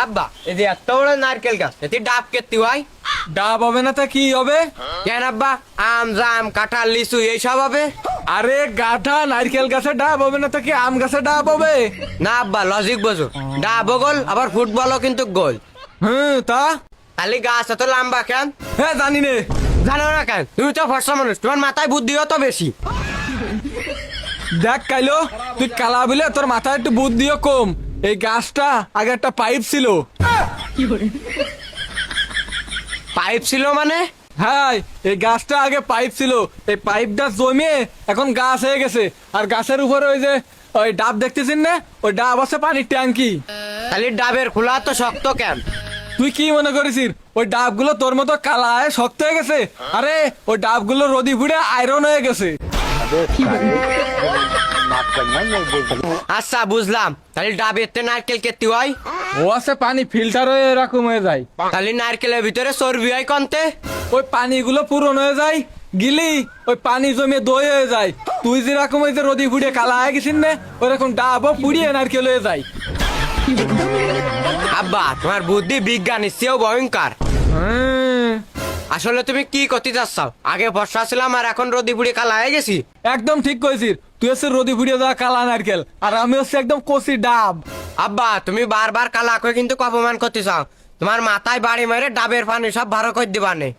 আব্বা এই যে এত বড় নারকেল গাছ এতে ডাব কেতি হয়? ডাব হবে না তা কি হবে? কেন আব্বা, আম জাম কাঁঠাল লিচু এইসব হবে? আরে গাধা, নারকেল গাছে ডাব হবে না তা কি আম গাছে ডাব হবে? না আব্বা, লজিক বোঝো। ডাবও গোল আবার ফুটবলও কিন্তু গোল। তা খালি গাছ এত লম্বা কেন? হ্যাঁ জানি নে। জানো না কেন? তুমি তো ফর্সা মানুষ, তোমার মাথায় বুদ্ধিও তো বেশি। দেখ কাইলো, তুই কালা বলে তোর মাথায় একটু বুদ্ধিও কম। এই গাছটা আগে একটা পাইপ ছিল। পাইপ ছিল মানে? হ্যাঁ, এই গাছটা আগে পাইপ ছিল, এই পাইপটা জমিয়ে এখন গাছ হয়ে গেছে। আর গাছের উপরে ওই যে ওই ডাব দেখতেছিস না, ওই ডাব আছে পানির ট্যাঙ্কি। খালি ডাবের খোলা তো শক্ত কেন? তুই কি মনে করেছিস ওই ডাবগুলো তোর মতো কালা হয়ে শক্ত হয়ে গেছে? আরে ওই ডাবগুলো রোদি ফুড়ে আয়রন হয়ে গেছে। আচ্ছা বুঝলাম, তাহলে ডাবের তে নারকেল কেতি হয়? ও আছে পানি ফিল্টার হয়ে এরকম হয়ে যায়। তাহলে নারকেলের ভিতরে চর্বি হয় কনতে? ওই পানিগুলো পূরণ হয়ে যায়, গিলি ওই পানি জমিয়ে দই হয়ে যায়। তুই যেরকম ওই যে রোদি ফুড়ে কালা হয়ে গেছিস না, ওরকম ডাবও পুড়িয়ে নারকেল হয়ে যায়। আব্বা তোমার বুদ্ধি বিজ্ঞানের চেয়েও ভয়ঙ্কর। আসলে তুমি কি করতে চাচ্ছাও? আগে ফর্সা ছিলাম আর এখন রোদি পুড়ে কালা হয়ে গেছি। একদম ঠিক কইছিস, তুই হচ্ছে রোদি ফুড়িয়ে যাওয়া কালা নারকেল, আর আমি হচ্ছে একদম কচি ডাব। আব্বা তুমি বারবার কালা করে কিন্তু অপমান করতে চাও। তোমার মাথায় বাড়ি মেরে ডাবের পানি সব ভালো করে দিবানে।